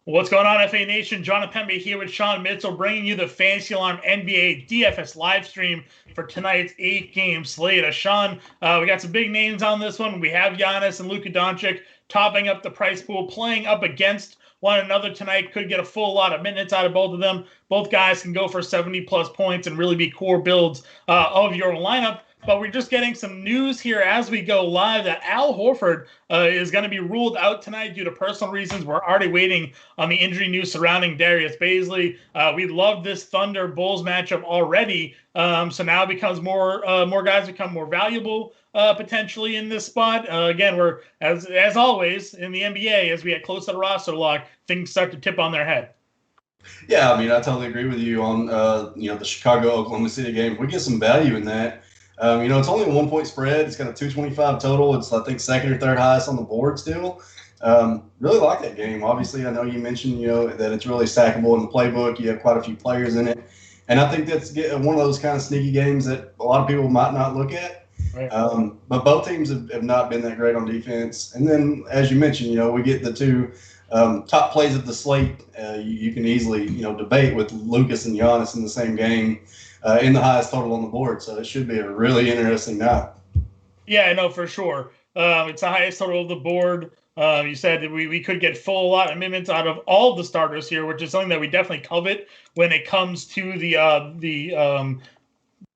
What's going on, FA Nation? Jon Impemba here with Sean Mitchell, bringing you the Fantasy Alarm NBA DFS live stream for tonight's 8-game slate. Sean, we got some big names on this one. We have Giannis and Luka Doncic topping up the price pool, playing up against one another tonight. Could get a full lot of minutes out of both of them. Both guys can go for 70-plus points and really be core builds of your lineup. But we're just getting some news here as we go live that Al Horford is going to be ruled out tonight due to personal reasons. We're already waiting on the injury news surrounding Darius Bazley. We love this Thunder Bulls matchup already. So now it becomes more guys become more valuable potentially in this spot. Again, we're as always in the NBA, as we get close to the roster lock, things start to tip on their head. Yeah, I mean, I totally agree with you on the Chicago-Oklahoma City game. If we get some value in that. It's only a 1-point spread. It's got a 225 total. It's, I think, second or third highest on the board still. Really like that game. Obviously, I know you mentioned, that it's really stackable in the playbook. You have quite a few players in it. And I think that's one of those kind of sneaky games that a lot of people might not look at. Right. But both teams have not been that great on defense. And then, as you mentioned, we get the two top plays of the slate. You can easily, debate with Lucas and Giannis in the same game. In the highest total on the board, so it should be a really interesting night. Yeah, I know for sure. It's the highest total of the board. You said that we could get full lot of minutes out of all of the starters here, which is something that we definitely covet when it comes to the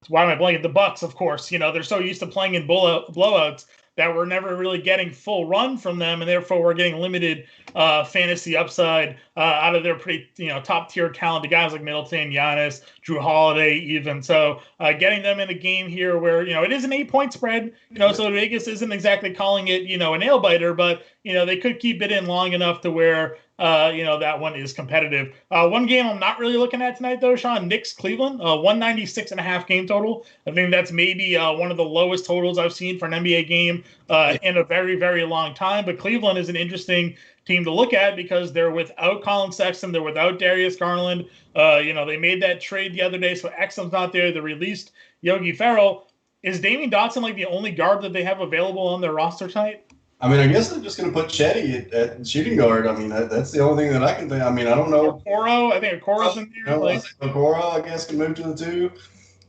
why am I blanking? The Bucks, of course. They're so used to playing in blowouts that we're never really getting full run from them, and therefore we're getting limited fantasy upside out of their pretty top-tier talented guys like Middleton, Giannis, Drew Holiday even. So getting them in a game here where, it is an 8-point spread, so Vegas isn't exactly calling it, a nail-biter, but, they could keep it in long enough to where, that one is competitive. One game I'm not really looking at tonight, though, Sean, Knicks-Cleveland, 196.5 game total. I think that's maybe one of the lowest totals I've seen for an NBA game in a very, very long time. But Cleveland is an interesting team to look at because they're without Colin Sexton. They're without Darius Garland. They made that trade the other day, so Exum's not there. They released Yogi Ferrell. Is Damian Dotson like the only guard that they have available on their roster tonight? I mean, I guess they're just going to put Chetty at shooting guard. I mean, that's the only thing that I can think. I mean, I don't know. Okoro, I think Okoro's in there. Okoro, I guess, can move to the 2.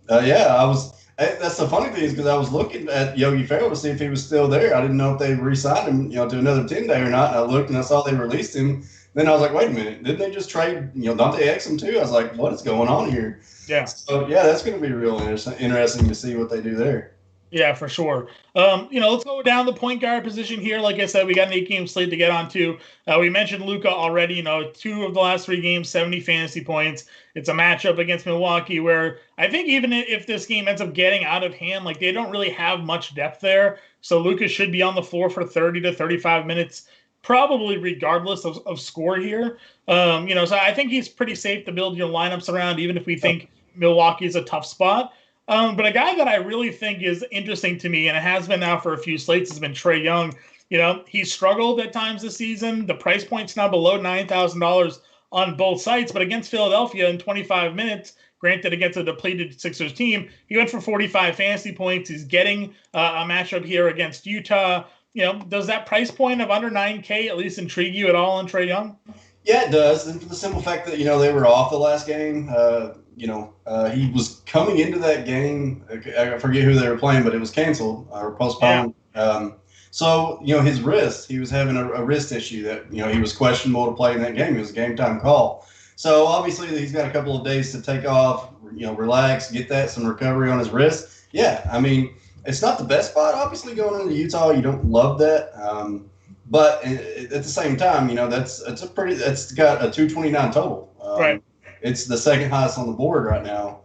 That's the funny thing is because I was looking at Yogi Ferrell to see if he was still there. I didn't know if they re-signed him, to another 10-day or not. And I looked and I saw they released him. Then I was like, wait a minute, didn't they just trade, Dante Exum too? I was like, what is going on here? Yeah. So that's going to be real interesting to see what they do there. Yeah, for sure. Let's go down the point guard position here. Like I said, we got an 8-game slate to get onto. We mentioned Luka already. 2 of the last 3 games, 70 fantasy points. It's a matchup against Milwaukee where I think even if this game ends up getting out of hand, they don't really have much depth there. So Luka should be on the floor for 30 to 35 minutes, probably regardless of score here. So I think he's pretty safe to build your lineups around, even if we think Milwaukee is a tough spot. But a guy that I really think is interesting to me, and it has been now for a few slates, has been Trae Young. He's struggled at times this season. The price point's now below $9,000 on both sites, but against Philadelphia in 25 minutes, granted against a depleted Sixers team, he went for 45 fantasy points. He's getting a matchup here against Utah. Does that price point of under 9K at least intrigue you at all on Trae Young? Yeah, it does. And for the simple fact that, they were off the last game. He was coming into that game. I forget who they were playing, but it was canceled or postponed. Yeah. His wrist, he was having a wrist issue that, he was questionable to play in that game. It was a game time call. So obviously he's got a couple of days to take off, relax, get some recovery on his wrist. Yeah. I mean, it's not the best spot, obviously, going into Utah. You don't love that. But at the same time, it's got a 229 total. Right. It's the second highest on the board right now.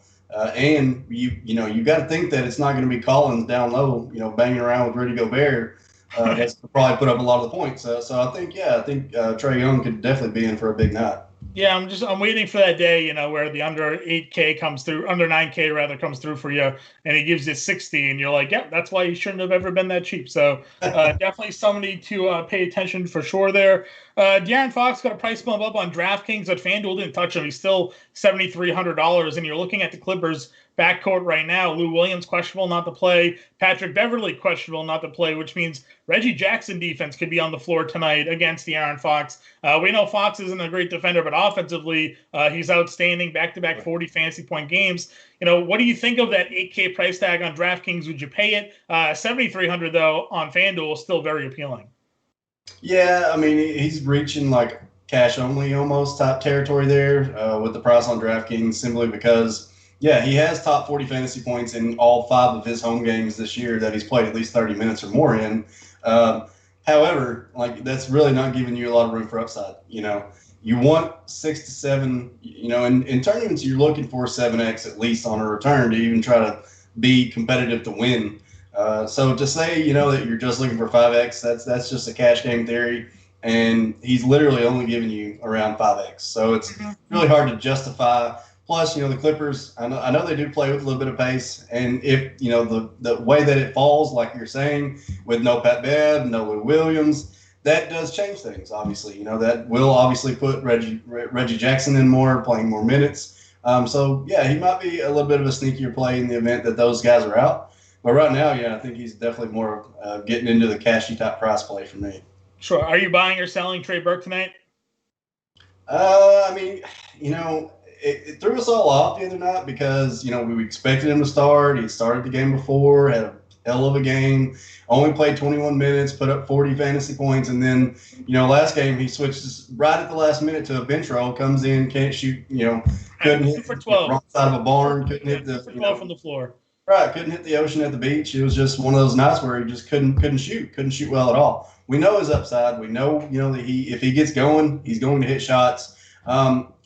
And you got to think that it's not going to be Collins down low, banging around with Rudy Gobert. That's probably put up a lot of the points. So I think Trae Young could definitely be in for a big night. Yeah, I'm waiting for that day, where the under 8K comes through, under 9K rather comes through for you, and he gives you 60, and you're like, yeah, that's why he shouldn't have ever been that cheap. So definitely somebody to pay attention for sure there. De'Aaron Fox got a price bump up on DraftKings, but FanDuel didn't touch him. He's still $7,300, and you're looking at the Clippers backcourt right now. Lou Williams questionable not to play. Patrick Beverley questionable not to play, which means Reggie Jackson defense could be on the floor tonight against De'Aaron Fox. We know Fox isn't a great defender, but offensively, he's outstanding. Back-to-back 40 fantasy point games. What do you think of that $8K price tag on DraftKings? Would you pay it? $7,300 though on FanDuel is still very appealing. Yeah, I mean, he's reaching like cash only almost type territory there with the price on DraftKings simply because, yeah, he has top 40 fantasy points in all 5 of his home games this year that he's played at least 30 minutes or more in. However, like that's really not giving you a lot of room for upside. You want 6 to 7, in tournaments you're looking for 7x at least on a return to even try to be competitive to win. So to say, that you're just looking for 5x, that's just a cash game theory. And he's literally only giving you around 5x. So it's really hard to justify. Plus, the Clippers, I know they do play with a little bit of pace. And if, the way that it falls, like you're saying, with no Pat Bev, no Lou Williams, that does change things, obviously. That will obviously put Reggie Jackson in more, playing more minutes. So, yeah, he might be a little bit of a sneakier play in the event that those guys are out. But right now, yeah, I think he's definitely more getting into the cashy type price play for me. Sure. Are you buying or selling Trey Burke tonight? I mean, it threw us all off the other night because, we expected him to start. He started the game before, had a hell of a game, only played 21 minutes, put up 40 fantasy points. And then, last game he switches right at the last minute to a bench roll, comes in, can't shoot, couldn't hit for 12. Wrong side of a barn, couldn't hit the 12 from the floor. Right, couldn't hit the ocean at the beach. It was just one of those nights where he just couldn't shoot well at all. We know his upside. We know, that if he gets going, he's going to hit shots.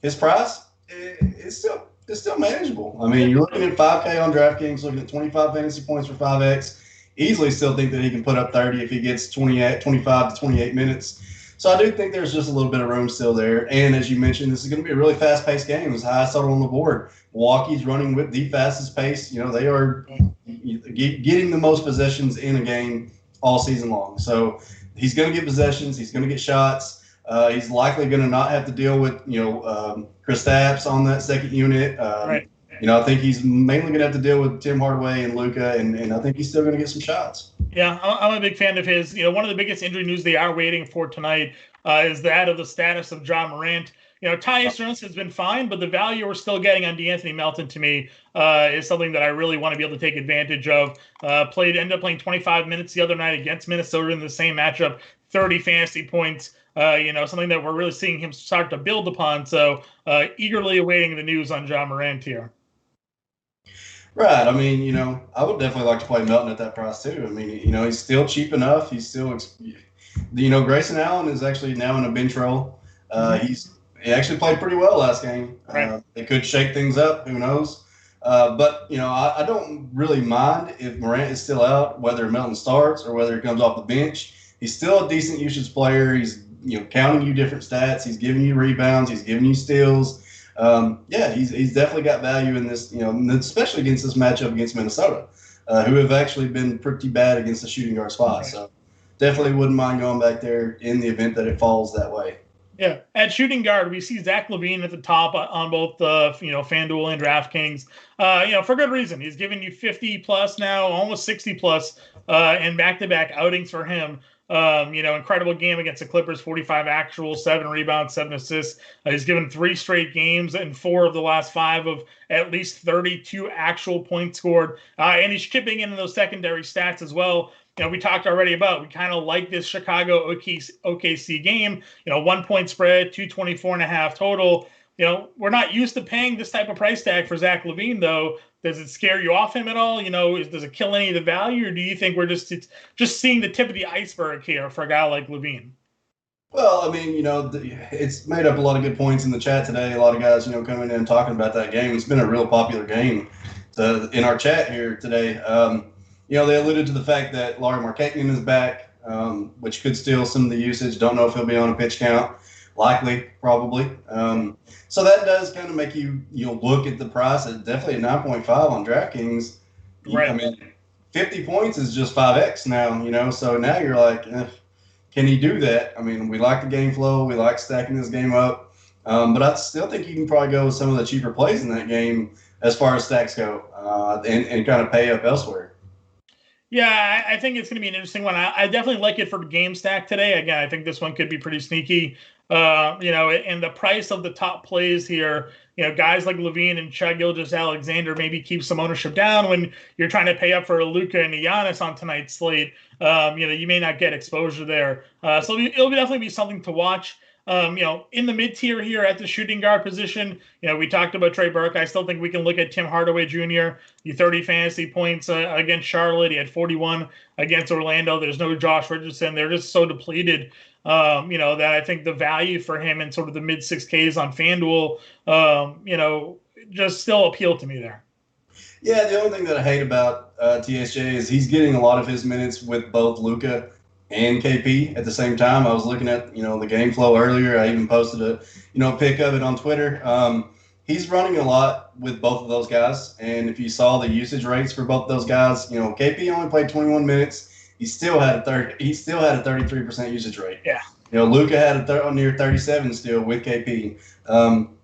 His price is still manageable. I mean, you're looking at 5K on DraftKings, looking at 25 fantasy points for 5X. Easily still think that he can put up 30 if he gets 25 to 28 minutes. So I do think there's just a little bit of room still there. And as you mentioned, this is going to be a really fast-paced game. It's the highest total on the board. Milwaukee's running with the fastest pace. They are getting the most possessions in a game all season long. So he's going to get possessions. He's going to get shots. He's likely going to not have to deal with, Kristaps on that second unit. Right. I think he's mainly going to have to deal with Tim Hardaway and Luka, and I think he's still going to get some shots. Yeah, I'm a big fan of his. One of the biggest injury news they are waiting for tonight is that of the status of John Morant. Tyus Jones has been fine, but the value we're still getting on De'Anthony Melton to me is something that I really want to be able to take advantage of. Ended up playing 25 minutes the other night against Minnesota in the same matchup, 30 fantasy points. Something that we're really seeing him start to build upon. So eagerly awaiting the news on John Morant here. Right. I mean, I would definitely like to play Melton at that price too. I mean, he's still cheap enough. He's still, Grayson Allen is actually now in a bench role. He actually played pretty well last game. Right. They could shake things up. Who knows? But, I don't really mind if Morant is still out, whether Melton starts or whether he comes off the bench. He's still a decent usage player. He's, counting you different stats. He's giving you rebounds. He's giving you steals. He's definitely got value in this, especially against this matchup against Minnesota, who have actually been pretty bad against the shooting guard spot. So definitely wouldn't mind going back there in the event that it falls that way. Yeah, at shooting guard, we see Zach LaVine at the top on both FanDuel and DraftKings. For good reason. He's given you 50 plus now, almost 60 plus, in back-to-back outings for him. Incredible game against the Clippers, 45 actual, 7 rebounds, 7 assists. He's given 3 straight games and 4 of the last 5 of at least 32 actual points scored. And he's chipping in those secondary stats as well. We talked already about, we kind of like this Chicago OKC game, 1 point spread, 224.5 total. We're not used to paying this type of price tag for Zach LaVine, though. Does it scare you off him at all? Does it kill any of the value, or do you think we're just seeing the tip of the iceberg here for a guy like LaVine? Well, I mean, it's made up a lot of good points in the chat today. A lot of guys, coming in and talking about that game. It's been a real popular game in our chat here today. They alluded to the fact that Lauri Markkanen is back, which could steal some of the usage. Don't know if he'll be on a pitch count. Likely, probably. So that does kind of make you look at the price at definitely at 9.5 on DraftKings. Right. I mean, 50 points is just 5x now, so now you're like, can he do that? I mean, we like the game flow. We like stacking this game up. But I still think you can probably go with some of the cheaper plays in that game as far as stacks go and kind of pay up elsewhere. Yeah, I think it's going to be an interesting one. I definitely like it for game stack today. Again, I think this one could be pretty sneaky. And the price of the top plays here, guys like Levine and Shai Gilgeous-Alexander maybe keep some ownership down when you're trying to pay up for a Luka and a Giannis on tonight's slate. You may not get exposure there. So it'll definitely be something to watch. In the mid-tier here at the shooting guard position, we talked about Trey Burke. I still think we can look at Tim Hardaway Jr., the 30 fantasy points against Charlotte. He had 41 against Orlando. There's no Josh Richardson. They're just so depleted, that I think the value for him in sort of the mid-6Ks on FanDuel, just still appeal to me there. Yeah, the only thing that I hate about TSJ is he's getting a lot of his minutes with both Luka and KP at the same time. I was looking at, the game flow earlier. I even posted a pic of it on Twitter. He's running a lot with both of those guys. And if you saw the usage rates for both of those guys, KP only played 21 minutes. He still had a 33% usage rate. Yeah. Luka had near 37 still with KP.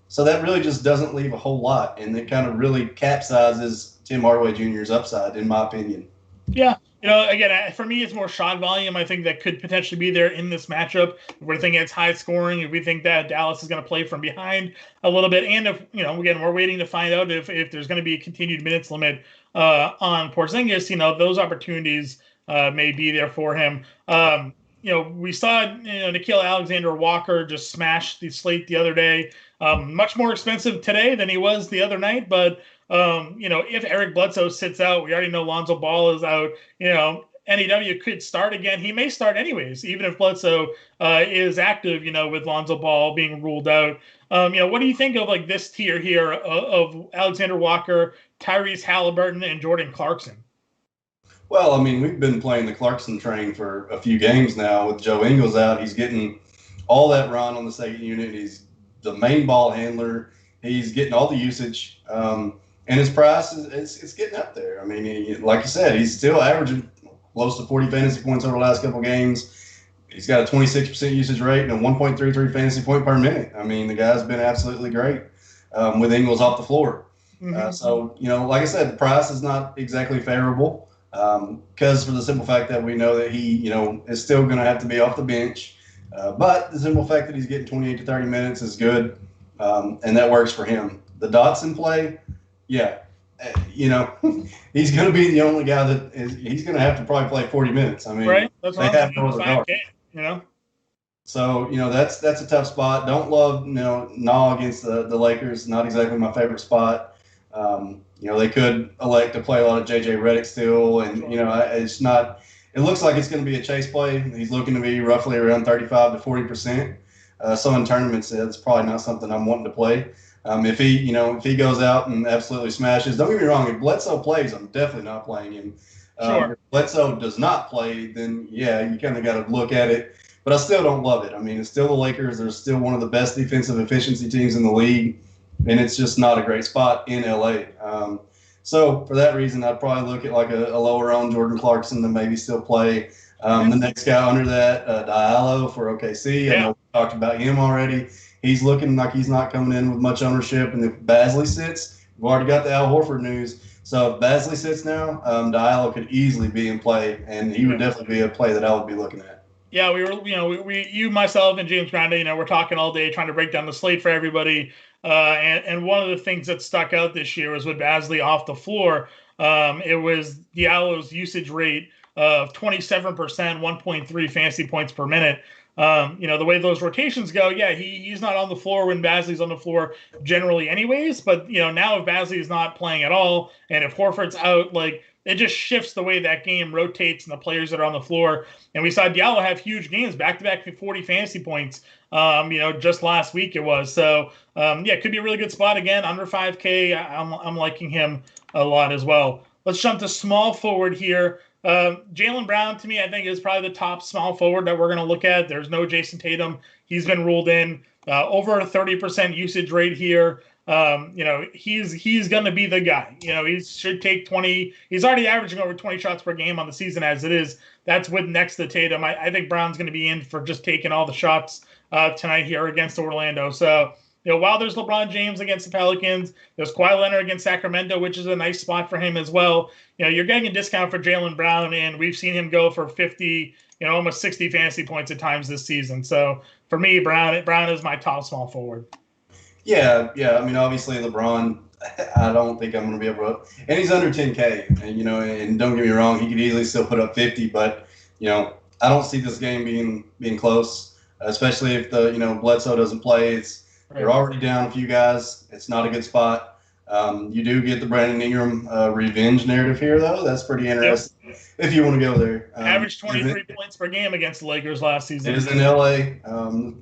So that really just doesn't leave a whole lot. And it kind of really capsizes Tim Hardaway Jr.'s upside, in my opinion. Yeah. Again, for me, it's more shot volume. I think that could potentially be there in this matchup. If we're thinking it's high scoring, if we think that Dallas is going to play from behind a little bit, and if again, we're waiting to find out if there's going to be a continued minutes limit on Porzingis. Those opportunities may be there for him. We saw Nickeil Alexander-Walker just smash the slate the other day. Much more expensive today than he was the other night, but. If Eric Bledsoe sits out, we already know Lonzo Ball is out. NEW could start again. He may start anyways, even if Bledsoe is active. With Lonzo Ball being ruled out. What do you think of like this tier here of Alexander Walker, Tyrese Halliburton, and Jordan Clarkson? Well, I mean, we've been playing the Clarkson train for a few games now. With Joe Ingles out, he's getting all that run on the second unit. He's the main ball handler. He's getting all the usage. And his price is getting up there. I mean, like you said, he's still averaging close to 40 fantasy points over the last couple games. He's got a 26% usage rate and a 1.33 fantasy point per minute. I mean, the guy's been absolutely great with Ingles off the floor. Mm-hmm. So, like I said, the price is not exactly favorable because for the simple fact that we know that he, is still going to have to be off the bench. But the simple fact that he's getting 28 to 30 minutes is good, and that works for him. The Dotson play, yeah, he's going to be the only guy that he's going to have to probably play 40 minutes. I mean, right? That's they have no other guard. So, that's a tough spot. Don't love, Nah against the Lakers. Not exactly my favorite spot. They could elect to play a lot of JJ Redick still. And, it's not – it looks like it's going to be a chase play. He's looking to be roughly around 35 to 40%. So in tournaments, it's probably not something I'm wanting to play. If he goes out and absolutely smashes, don't get me wrong, if Bledsoe plays, I'm definitely not playing him. Sure. If Bledsoe does not play, then, yeah, you kind of got to look at it. But I still don't love it. I mean, it's still the Lakers. They're still one of the best defensive efficiency teams in the league, and it's just not a great spot in L.A. So for that reason, I'd probably look at like a lower-owned Jordan Clarkson to maybe still play. The next guy under that, Diallo for OKC. Yeah. I know we talked about him already. He's looking like he's not coming in with much ownership. And if Basley sits, we've already got the Al Horford news. So if Basley sits now, Diallo could easily be in play, and he would definitely be a play that I would be looking at. Yeah, we were, you, myself, and James Grande, we're talking all day trying to break down the slate for everybody. And one of the things that stuck out this year was with Basley off the floor. It was Diallo's usage rate of 27%, 1.3 fantasy points per minute. The way those rotations go, yeah, he's not on the floor when Basley's on the floor generally anyways. But, now if Basley is not playing at all, and if Horford's out, it just shifts the way that game rotates and the players that are on the floor. And we saw Diallo have huge games, back-to-back 40 fantasy points, just last week it was. So, it could be a really good spot again, under 5K. I'm liking him a lot as well. Let's jump to small forward here. Jaylen Brown, to me, I think is probably the top small forward that we're going to look at. There's no Jason Tatum. He's been ruled in. Over a 30% usage rate here. He's going to be the guy. He should take 20. He's already averaging over 20 shots per game on the season as it is. That's with next to Tatum. I think Brown's going to be in for just taking all the shots tonight here against Orlando. So, while there's LeBron James against the Pelicans, there's Kawhi Leonard against Sacramento, which is a nice spot for him as well. You're getting a discount for Jaylen Brown, and we've seen him go for 50, almost 60 fantasy points at times this season. So for me, Brown is my top small forward. Yeah. I mean, obviously LeBron, I don't think I'm going to be able to, and he's under 10K, and and don't get me wrong, he could easily still put up 50, but I don't see this game being close, especially if the Bledsoe doesn't play. You're already down a few guys. It's not a good spot. You do get the Brandon Ingram revenge narrative here, though. That's pretty interesting. Yep. If you want to go there, averaged 23 points per game against the Lakers last season. It is in LA,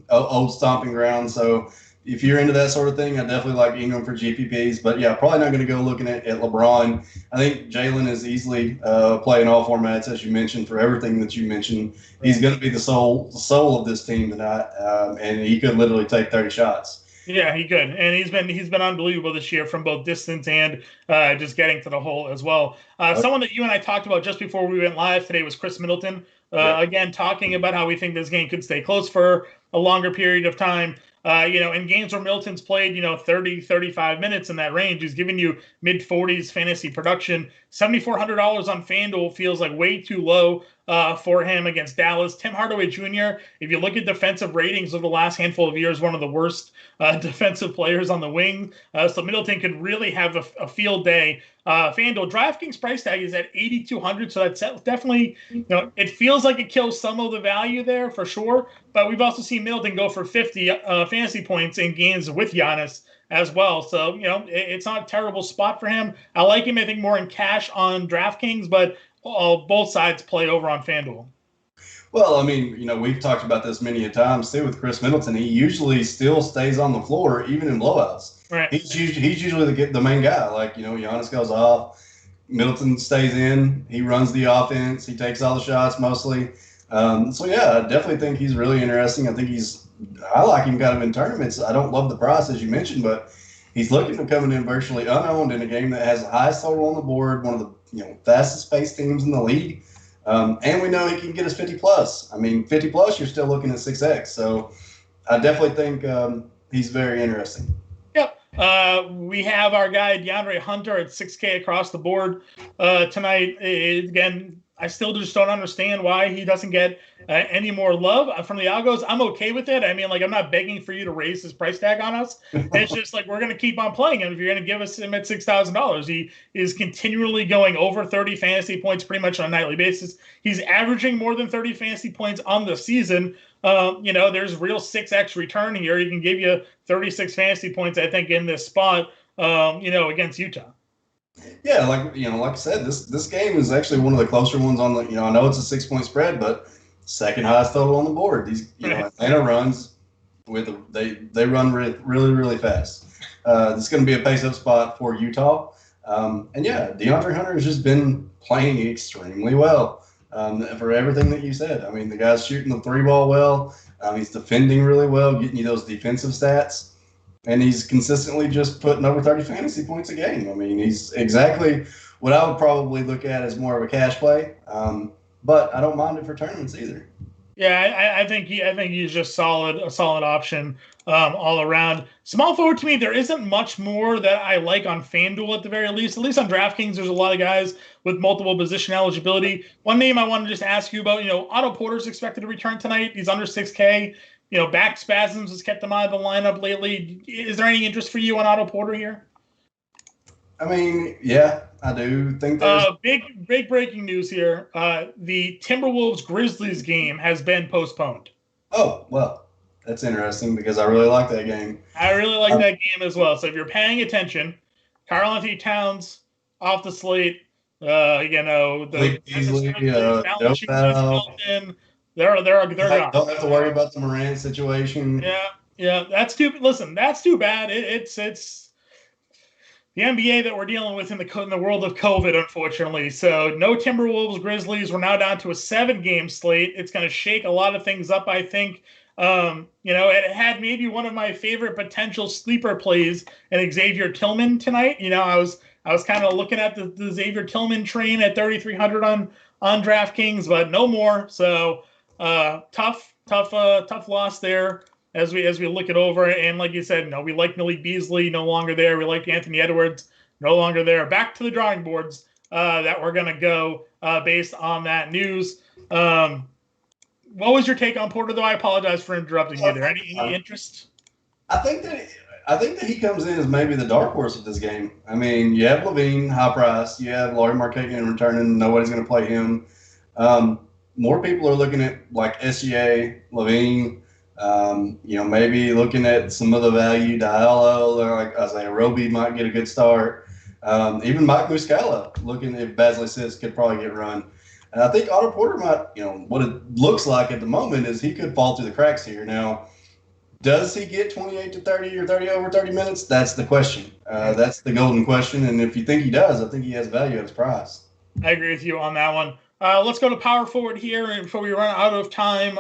old stomping ground. So if you're into that sort of thing, I definitely like Ingram for GPPs. But yeah, probably not going to go looking at LeBron. I think Jaylen is easily playing all formats, as you mentioned, for everything that you mentioned. He's going to be the soul of this team tonight, and he could literally take 30 shots. Yeah, he could, and he's been unbelievable this year from both distance and just getting to the hole as well. Someone that you and I talked about just before we went live today was Chris Middleton. Again, talking about how we think this game could stay close for a longer period of time. In games where Middleton's played, 30, 35 minutes in that range, he's giving you mid-40s fantasy production. $7,400 on FanDuel feels like way too low for him against Dallas. Tim Hardaway Jr., if you look at defensive ratings over the last handful of years, one of the worst defensive players on the wing. So Middleton could really have a field day. FanDuel DraftKings price tag is at $8,200, so that's definitely, it feels like it kills some of the value there for sure. But we've also seen Middleton go for 50 fantasy points in games with Giannis as well. So, it's not a terrible spot for him. I like him, I think, more in cash on DraftKings, but both sides play over on FanDuel. Well, I mean, we've talked about this many a times too with Chris Middleton. He usually still stays on the floor, even in blowouts. Right. He's usually the main guy. Like, Giannis goes off, Middleton stays in, he runs the offense, he takes all the shots mostly. So yeah, I definitely think he's really interesting. I like him kind of in tournaments. I don't love the price, as you mentioned, but he's looking to coming in virtually unowned in a game that has the highest total on the board, one of the fastest paced teams in the league. And we know he can get us 50 plus. I mean, 50 plus, you're still looking at 6X. So I definitely think he's very interesting. Yep. We have our guy Deandre Hunter at 6K across the board tonight. Again, I still just don't understand why he doesn't get any more love from the algos. I'm okay with it. I mean, I'm not begging for you to raise his price tag on us. It's just we're going to keep on playing him. If you're going to give us him at $6,000, he is continually going over 30 fantasy points pretty much on a nightly basis. He's averaging more than 30 fantasy points on the season. There's real 6X return here. He can give you 36 fantasy points, I think, in this spot, against Utah. Yeah, like I said, this game is actually one of the closer ones on the. I know it's a 6-point spread, but second highest total on the board. These Atlanta runs they run really really fast. This is going to be a pace-up spot for Utah, and yeah, DeAndre Hunter has just been playing extremely well for everything that you said. I mean, the guy's shooting the 3-ball well. He's defending really well, getting you those defensive stats. And he's consistently just putting over 30 fantasy points a game. I mean, he's exactly what I would probably look at as more of a cash play. But I don't mind it for tournaments either. Yeah, I think he's just a solid option all around. Small forward to me, there isn't much more that I like on FanDuel at the very least. At least on DraftKings, there's a lot of guys with multiple position eligibility. One name I want to just ask you about, Otto Porter's expected to return tonight. He's under 6K. Back spasms has kept him out of the lineup lately. Is there any interest for you on Otto Porter here? I mean, yeah, I do think there's big breaking news here. The Timberwolves-Grizzlies game has been postponed. Oh, well, that's interesting because I really like that game. I really like that game as well. So if you're paying attention, Karl-Anthony Towns off the slate. Easily, They're gone. Don't have to worry about the Morant situation. Yeah. That's too. Listen, that's too bad. It's the NBA that we're dealing with in the world of COVID, unfortunately. So no Timberwolves, Grizzlies. We're now down to a 7-game slate. It's going to shake a lot of things up, I think. It had maybe one of my favorite potential sleeper plays in Xavier Tillman tonight. I was kind of looking at the Xavier Tillman train at 3,300 on DraftKings, but no more. So tough loss there as we look it over. And like you said, we like Malik Beasley, no longer there. We like Anthony Edwards, no longer there. Back to the drawing boards that we're gonna go based on that news. What was your take on Porter, though? I apologize for interrupting you there. Any interest? I think that he comes in as maybe the dark horse of this game. I mean, you have Levine, high price. You have Lauri Markkanen returning. Nobody's going to play him. More people are looking at like SGA, Levine. Maybe looking at some of the value. Diallo, like Isaiah Roby might get a good start. Even Mike Muscala, looking if Basley says could probably get run. And I think Otto Porter might, what it looks like at the moment is he could fall through the cracks here. Now, does he get 28 to 30 or 30 over 30 minutes? That's the question. That's the golden question. And if you think he does, I think he has value at his price. I agree with you on that one. Let's go to power forward here. And before we run out of time,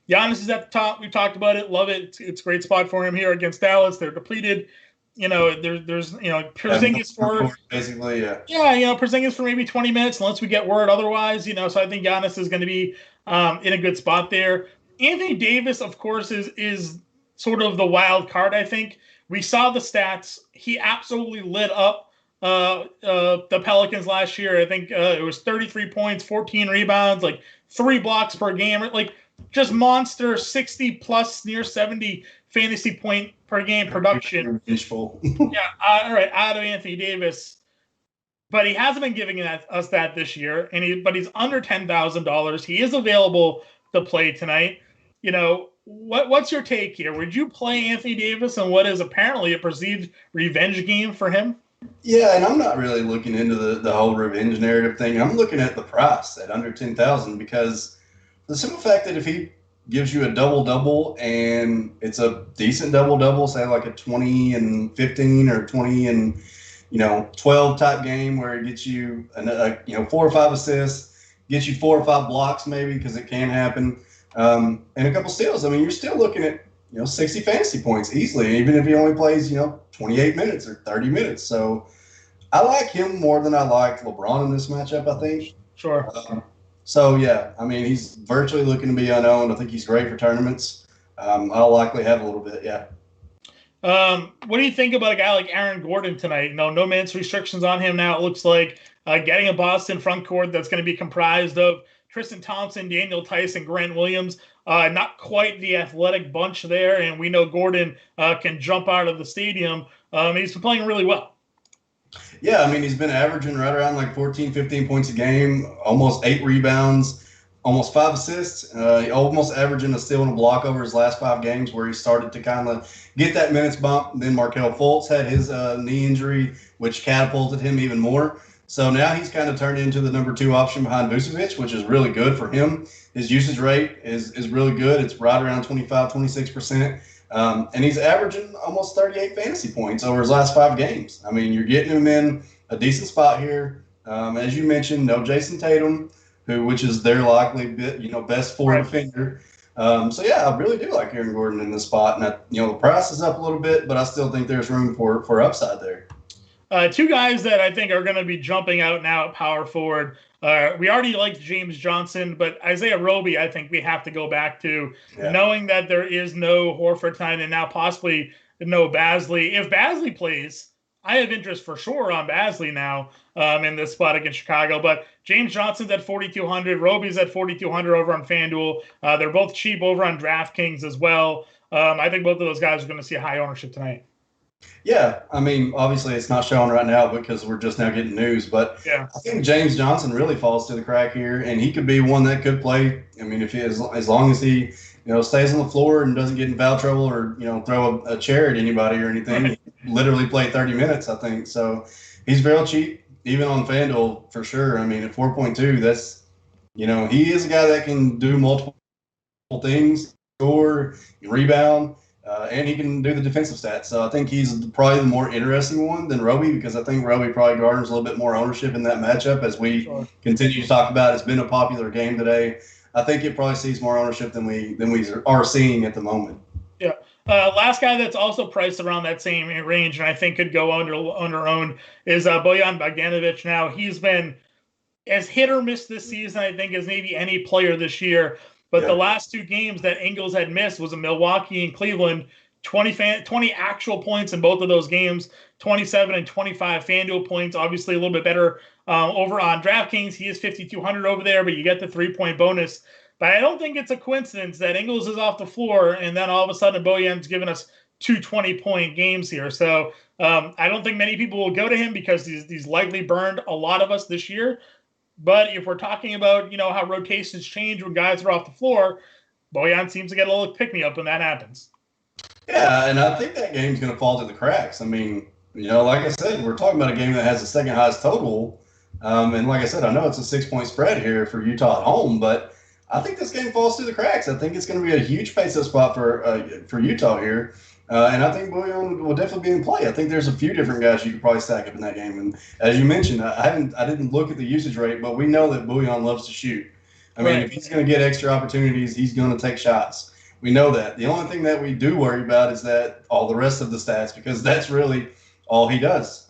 Giannis is at the top. We talked about it. Love it. It's a great spot for him here against Dallas. They're depleted. There's Porzingis for basically, Porzingis for maybe 20 minutes unless we get word otherwise. So I think Giannis is going to be in a good spot there. Anthony Davis, of course, is sort of the wild card. I think we saw the stats. He absolutely lit up the Pelicans last year. I think it was 33 points, 14 rebounds, like 3 blocks per game, like just monster 60 plus, near 70 fantasy point per game production. All right, out of Anthony Davis. But he hasn't been giving us that this year, but he's under $10,000. He is available to play tonight. What's your take here? Would you play Anthony Davis in what is apparently a perceived revenge game for him? Yeah, and I'm not really looking into the whole revenge narrative thing. I'm looking at the price at under 10,000 because the simple fact that if he gives you a double-double and it's a decent double-double, say like a 20 and 15 or 20 and 12 type game where it gets you 4 or 5 assists, gets you 4 or 5 blocks maybe because it can happen, and a couple steals. I mean, you're still looking at 60 fantasy points easily, even if he only plays 28 minutes or 30 minutes. So I like him more than I like LeBron in this matchup, I think. Sure. So, yeah, I mean, he's virtually looking to be unowned. I think he's great for tournaments. I'll likely have a little bit, yeah. What do you think about a guy like Aaron Gordon tonight? No minutes restrictions on him now. It looks like getting a Boston front court that's going to be comprised of Tristan Thompson, Daniel Tice, and Grant Williams. Not quite the athletic bunch there, and we know Gordon can jump out of the stadium. He's been playing really well. Yeah, I mean, he's been averaging right around like 14, 15 points a game, almost 8 rebounds, almost 5 assists, almost averaging a steal and a block over his last 5 games where he started to kind of get that minutes bump. Then Markelle Fultz had his knee injury, which catapulted him even more. So now he's kind of turned into the number 2 option behind Vucevic, which is really good for him. His usage rate is really good. It's right around 25, 26%. And he's averaging almost 38 fantasy points over his last 5 games. I mean, you're getting him in a decent spot here. As you mentioned, no Jason Tatum, which is their likely best forward defender. So yeah, I really do like Aaron Gordon in this spot. And the price is up a little bit, but I still think there's room for upside there. 2 guys that I think are going to be jumping out now at power forward. We already liked James Johnson, but Isaiah Roby, I think we have to go back to, knowing that there is no Horford time and now possibly no Basley. If Basley plays, I have interest for sure on Basley now in this spot against Chicago. But James Johnson's at 4,200. Roby's at 4,200 over on FanDuel. They're both cheap over on DraftKings as well. I think both of those guys are going to see high ownership tonight. Yeah, I mean, obviously it's not showing right now because we're just now getting news, but I think James Johnson really falls to the crack here, and he could be one that could play. I mean, as long as he stays on the floor and doesn't get in foul trouble or throw a chair at anybody or anything, he literally play 30 minutes, I think. So he's real cheap, even on FanDuel for sure. I mean, at 4.2, that's he is a guy that can do multiple things, score, rebound. And he can do the defensive stats. So I think he's probably the more interesting one than Roby because I think Roby probably garners a little bit more ownership in that matchup as we continue to talk about. It's been a popular game today. I think it probably sees more ownership than we are seeing at the moment. Yeah. Last guy that's also priced around that same range, and I think could go under owned, is Boyan Baganovich. Now, he's been as hit or miss this season, I think, as maybe any player this year. But the last two games that Ingles had missed was in Milwaukee and Cleveland. 20 actual points in both of those games, 27 and 25 FanDuel points. Obviously, a little bit better over on DraftKings. He is 5,200 over there, but you get the 3-point bonus. But I don't think it's a coincidence that Ingles is off the floor, and then all of a sudden Boyan's giving us two 20-point games here. So I don't think many people will go to him because he's likely burned a lot of us this year. But if we're talking about, how rotations change when guys are off the floor, Boyan seems to get a little pick-me-up when that happens. Yeah, and I think that game's going to fall through the cracks. I mean, like I said, we're talking about a game that has the second highest total. And like I said, I know it's a 6-point spread here for Utah at home, but I think this game falls through the cracks. I think it's going to be a huge pace-up spot for Utah here. And I think Boyan will definitely be in play. I think there's a few different guys you could probably stack up in that game. And as you mentioned, I didn't look at the usage rate, but we know that Boyan loves to shoot. I mean, if he's going to get extra opportunities, he's going to take shots. We know that. The only thing that we do worry about is that all the rest of the stats, because that's really all he does.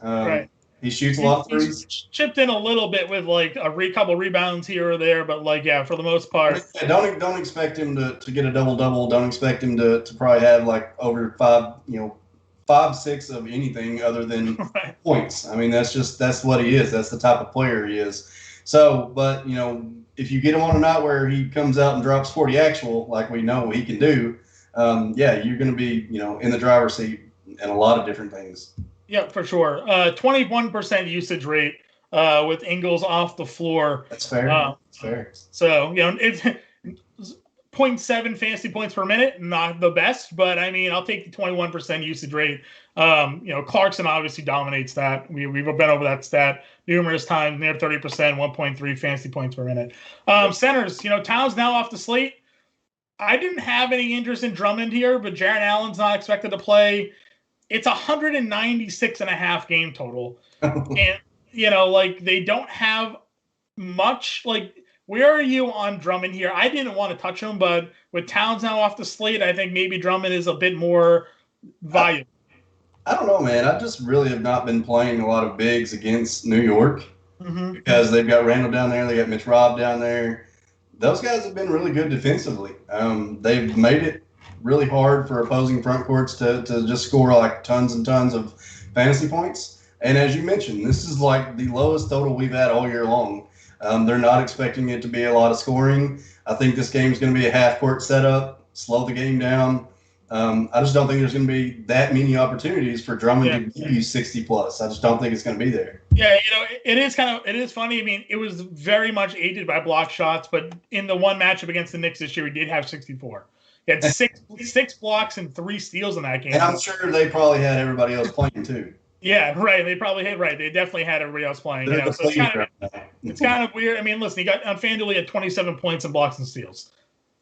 He shoots a lot of threes. He's chipped in a little bit with like a couple rebounds here or there, but for the most part. Yeah, don't expect him to get a double-double. Don't expect him to probably have like over 5-6 of anything other than points. I mean, that's what he is. That's the type of player he is. So, but if you get him on a night where he comes out and drops 40 actual, like we know he can do, you're going to be, in the driver's seat and a lot of different things. Yeah, for sure. 21% usage rate with Ingles off the floor. That's fair. That's fair. So, it's 0.7 fantasy points per minute, not the best, but I mean, I'll take the 21% usage rate. Clarkson obviously dominates that. We've been over that stat numerous times, near 30%, 1.3 fantasy points per minute. Centers, Towns now off the slate. I didn't have any interest in Drummond here, but Jarrett Allen's not expected to play. It's 196.5 game total. And, they don't have much, where are you on Drummond here? I didn't want to touch him, but with Towns now off the slate, I think maybe Drummond is a bit more valuable. I don't know, man. I just really have not been playing a lot of bigs against New York because they've got Randall down there. They got Mitch Robb down there. Those guys have been really good defensively. They've made it really hard for opposing front courts to just score like tons and tons of fantasy points. And as you mentioned, this is like the lowest total we've had all year long. They're not expecting it to be a lot of scoring. I think this game is going to be a half-court setup, slow the game down. I just don't think there's going to be that many opportunities for Drummond to give you 60+. I just don't think it's going to be there. Yeah, it is funny. I mean, it was very much aided by block shots, but in the one matchup against the Knicks this year, he did have 64. He had six blocks and 3 steals in that game. And I'm sure they probably had everybody else playing too. Yeah, right. They probably had They definitely had everybody else playing. So it's kind of weird. I mean, listen, he got on FanDuel, he had 27 points in blocks and steals.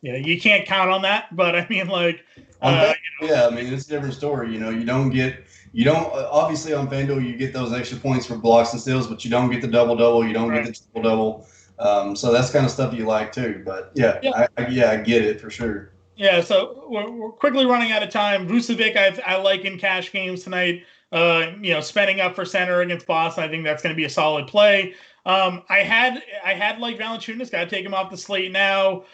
Yeah, you can't count on that, but I mean, yeah, I mean, it's a different story. You don't obviously on FanDuel you get those extra points for blocks and steals, but you don't get the double-double, you don't get the triple-double. So that's kind of stuff you like too. But I get it for sure. Yeah, so we're quickly running out of time. Vucevic, I like in cash games tonight. Spending up for center against Boston, I think that's going to be a solid play. I had like Valanciunas, got to take him off the slate now.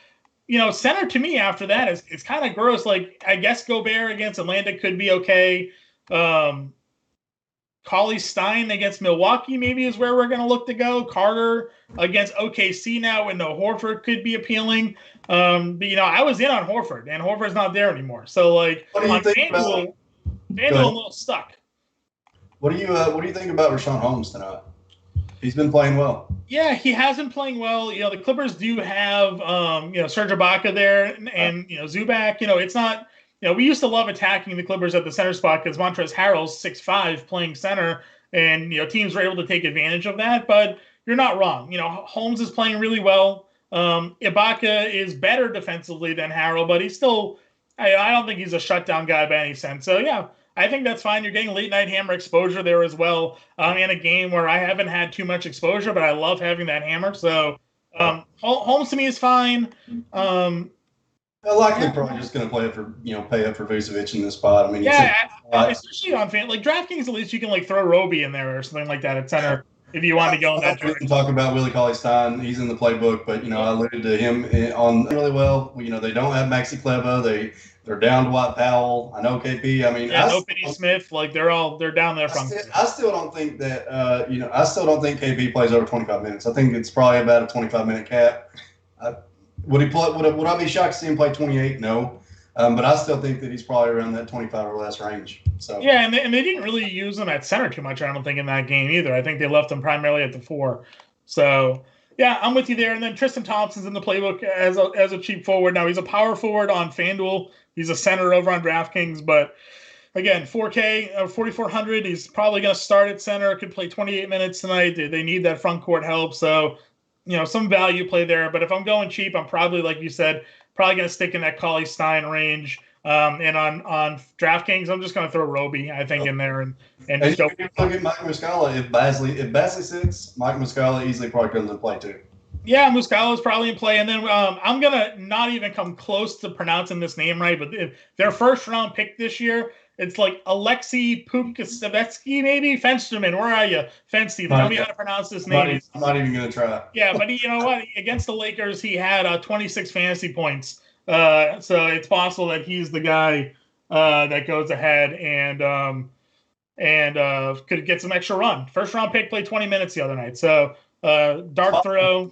Center to me after that is kind of gross. Like, I guess Gobert against Atlanta could be okay. Cauley Stein against Milwaukee maybe is where we're going to look to go. Carter against OKC now, and Horford could be appealing. But I was in on Horford, and Horford's not there anymore. So on FanDuel, I'm a little stuck. What do you think about Rashaan Holmes tonight? He's been playing well. Yeah, he has been playing well. The Clippers do have Serge Ibaka there and Zubac. It's not. We used to love attacking the Clippers at the center spot because Montrezl Harrell's 6'5" playing center, and teams were able to take advantage of that. But you're not wrong. Holmes is playing really well. Ibaka is better defensively than Harrell, but he's still. I don't think he's a shutdown guy by any sense. So yeah, I think that's fine. You're getting late night hammer exposure there as well in a game where I haven't had too much exposure, but I love having that hammer. So Holmes to me is fine. Likely probably just going to pay up for Vucevic in this spot. I mean, especially on DraftKings, at least you can throw Roby in there or something like that at center if you want to go in that direction. Talk about Willie Cauley-Stein. He's in the playbook, but I alluded to him on really well. They don't have Maxi Kleber. They're down to Dwight Powell. I know KP. I mean, no Finney Smith. They're down there. I still don't think that. I still don't think KP plays over 25 minutes. I think it's probably about a 25-minute cap. Would he play? Would I be shocked to see him play 28? No, but I still think that he's probably around that 25 or less range. So yeah, and they didn't really use him at center too much. I don't think in that game either. I think they left him primarily at the 4. So yeah, I'm with you there. And then Tristan Thompson's in the playbook as a cheap forward. Now he's a power forward on FanDuel. He's a center over on DraftKings, but again, 4K, 4,400. He's probably going to start at center. Could play 28 minutes tonight. They need that front court help. So some value play there. But if I'm going cheap, I'm probably, like you said, probably going to stick in that Cauley-Stein range. And on DraftKings, I'm just going to throw Roby, I think, in there and just look at Mike Muscala. If Basley sits, Mike Muscala easily probably comes into play too. Yeah, Muscala's probably in play. And then I'm going to not even come close to pronouncing this name right, but their first-round pick this year, it's Alexei Pukasevetsky, maybe? Fensterman, where are you? Fensty, tell me how to pronounce this name. I'm not even going to try. Yeah, but you know what? Against the Lakers, he had 26 fantasy points. So it's possible that he's the guy that goes ahead and could get some extra run. First-round pick, played 20 minutes the other night. So dark throw.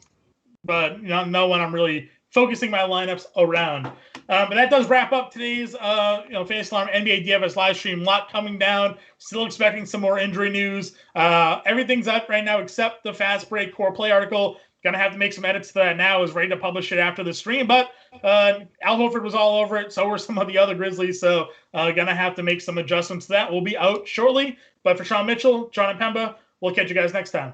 But no one I'm really focusing my lineups around. But that does wrap up today's Fantasy Alarm NBA DFS live stream. A lot coming down. Still expecting some more injury news. Everything's up right now except the Fast Break Core Play article. Gonna have to make some edits to that now. Is ready to publish it after the stream, but Al Horford was all over it. So were some of the other Grizzlies. So gonna have to make some adjustments to that. We'll be out shortly. But for Sean Mitchell, Jon Impemba, we'll catch you guys next time.